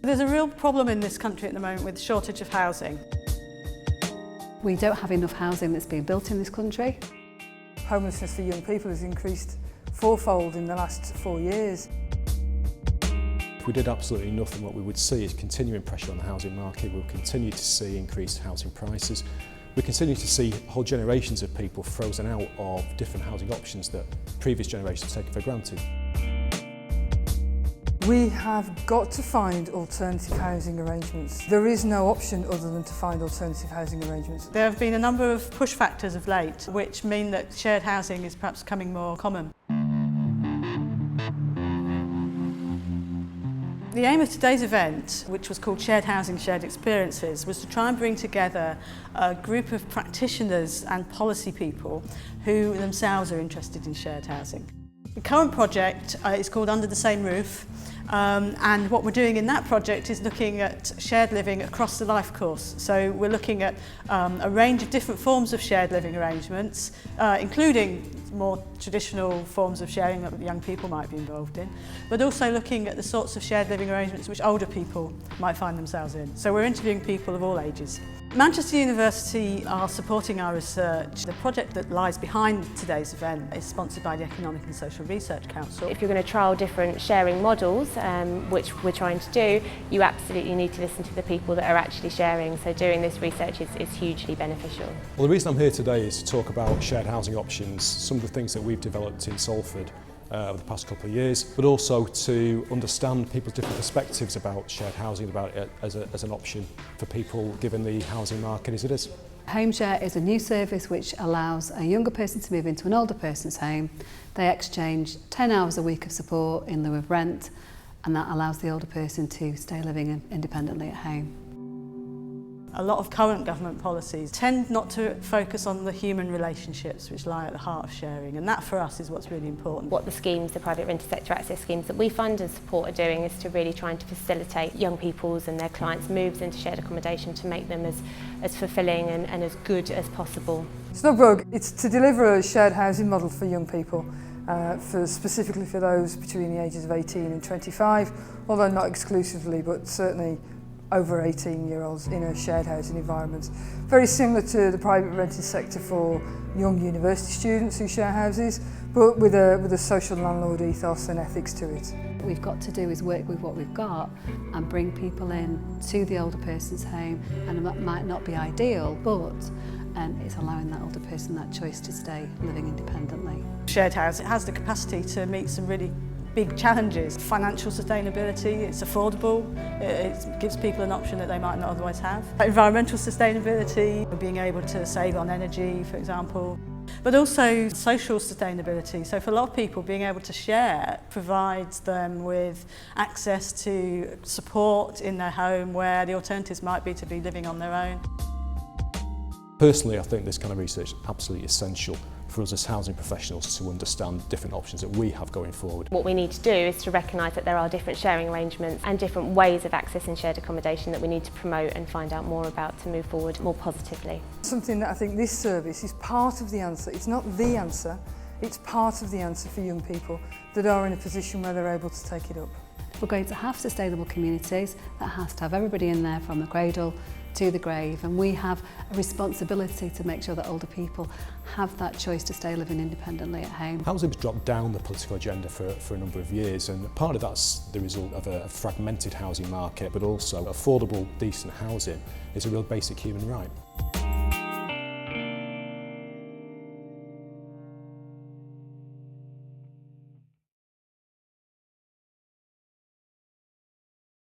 There's a real problem in this country at the moment with shortage of housing. We don't have enough housing that's being built in this country. Homelessness for young people has increased fourfold in the last 4 years. If we did absolutely nothing, what we would see is continuing pressure on the housing market. We'll continue to see increased housing prices. We continue to see whole generations of people frozen out of different housing options that previous generations have taken for granted. We have got to find alternative housing arrangements. There is no option other than to find alternative housing arrangements. There have been a number of push factors of late which mean that shared housing is perhaps becoming more common. The aim of today's event, which was called Shared Housing, Shared Experiences, was to try and bring together a group of practitioners and policy people who themselves are interested in shared housing. The current project is called Under the Same Roof, and what we're doing in that project is looking at shared living across the life course. So we're looking at a range of different forms of shared living arrangements, including more traditional forms of sharing that young people might be involved in, but also looking at the sorts of shared living arrangements which older people might find themselves in. So we're interviewing people of all ages. Manchester University are supporting our research. The project that lies behind today's event is sponsored by the Economic and Social Research Council. If you're going to trial different sharing models, which we're trying to do, you absolutely need to listen to the people that are actually sharing. So doing this research is hugely beneficial. Well, the reason I'm here today is to talk about shared housing options, some of the things that we've developed in Salford over the past couple of years, but also to understand people's different perspectives about shared housing, about it as an option for people given the housing market as it is. Home share is a new service which allows a younger person to move into an older person's home. They exchange 10 hours a week of support in lieu of rent, and that allows the older person to stay living independently at home. A lot of current government policies tend not to focus on the human relationships which lie at the heart of sharing, and that for us is what's really important. What the schemes, the private rented sector access schemes that we fund and support are doing is to really trying to facilitate young people's and their clients' moves into shared accommodation to make them as fulfilling and as good as possible. It's not broke, it's to deliver a shared housing model for young people, specifically for those between the ages of 18 and 25, although not exclusively, but certainly over 18-year-olds in a shared housing environment. Very similar to the private rented sector for young university students who share houses, but with a social landlord ethos and ethics to it. What we've got to do is work with what we've got and bring people in to the older person's home, and that might not be ideal, but it's allowing that older person that choice to stay living independently. Shared housing has the capacity to meet some really big challenges. Financial sustainability, it's affordable, it gives people an option that they might not otherwise have. Environmental sustainability, being able to save on energy, for example. But also social sustainability. So for a lot of people, being able to share provides them with access to support in their home where the alternatives might be to be living on their own. Personally, I think this kind of research is absolutely essential for us as housing professionals to understand different options that we have going forward. What we need to do is to recognise that there are different sharing arrangements and different ways of accessing shared accommodation that we need to promote and find out more about to move forward more positively. Something that I think this service is part of the answer. It's not the answer, it's part of the answer for young people that are in a position where they're able to take it up. If we're going to have sustainable communities, that has to have everybody in there from the cradle to the grave, and we have a responsibility to make sure that older people have that choice to stay living independently at home. Housing's dropped down the political agenda for a number of years, and part of that's the result of a fragmented housing market, but also affordable, decent housing is a real basic human right.